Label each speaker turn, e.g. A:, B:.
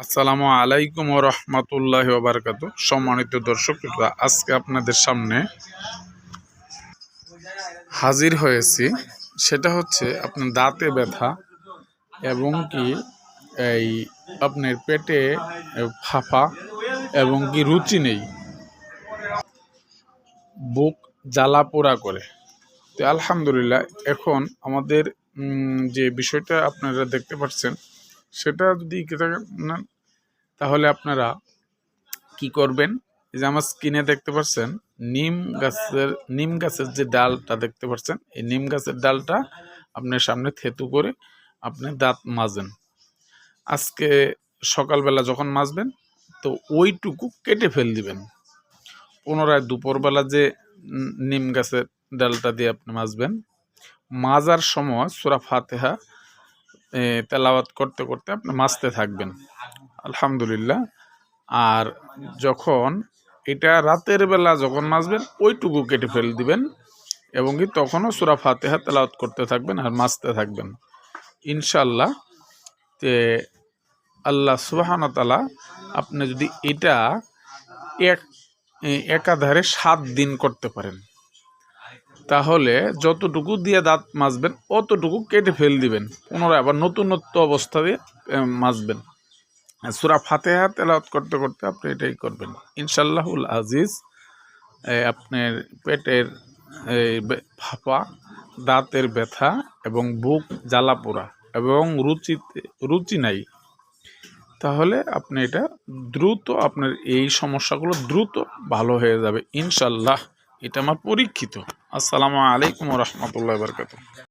A: আসসালামু আলাইকুম ওয়া রাহমাতুল্লাহি ওয়া বারাকাতুহু। সম্মানিত দর্শক, আজকে আপনাদের সামনে হাজির হয়েছি। সেটা হচ্ছে আপনার দাঁতে ব্যথা এবং কি এই আপনার পেটে ফাঁপা এবং কি রুচি নেই, বুক জ্বালা পোড়া করে। তো আলহামদুলিল্লাহ, এখন আমাদের যে বিষয়টা আপনারা দেখতে পাচ্ছেন সেটা যদি নেন, তাহলে আপনারা কি করবেন? এই যে আমার স্ক্রিনে দেখতে পাচ্ছেন নিম গাছের যে ডালটা দেখতে পাচ্ছেন, এই নিম গাছের ডালটা আপনার সামনে থেতু করে আপনি দাঁত মাজেন। আজকে সকালবেলা যখন মাজবেন, তো ওইটুকু কেটে ফেল দিবেন। পুনরায় দুপুরবেলা যে নিম গাছের ডালটা দিয়ে আপনি মাজবেন, মাজার সময় সূরা ফাতিহা তেলাওয়াত করতে করতে আপনি মাজতে থাকবেন। আলহামদুলিল্লাহ। আর যখন এটা রাতের বেলা যখন মাজবেন, ওইটুকু কেটে ফেল দিবেন এবং কি তখনও সূরা ফাতিহা তেলাওয়াত করতে থাকবেন আর মাজতে থাকবেন। ইনশাআল্লাহ যে আল্লাহ সুবহানাহু ওয়া তাআলা, আপনি যদি এটা একাধারে 7 দিন করতে পারেন, তাহলে যতটুকু দিয়ে দাঁত মাজবেন অতটুকু কেটে ফেল দিবেন, পুনরায় আবার নতুনত্ব অবস্থা দিয়ে মাজবেন। সূরা ফাতিহা তেলাওয়াত করতে করতে আপনি এটাই করবেন। ইনশাআল্লাহুল আজিজ, আপনার পেটের ফাঁপা, দাঁতের ব্যথা এবং বুক জ্বালা পোড়া এবং রুচি নাই, তাহলে আপনি এটা দ্রুত, আপনার এই সমস্যাগুলো দ্রুত ভালো হয়ে যাবে ইনশাআল্লাহ। এটা আমার পরীক্ষিত। আসসালামু আলাইকুম ওয়া রাহমাতুল্লাহি ওয়া বারাকাতুহু।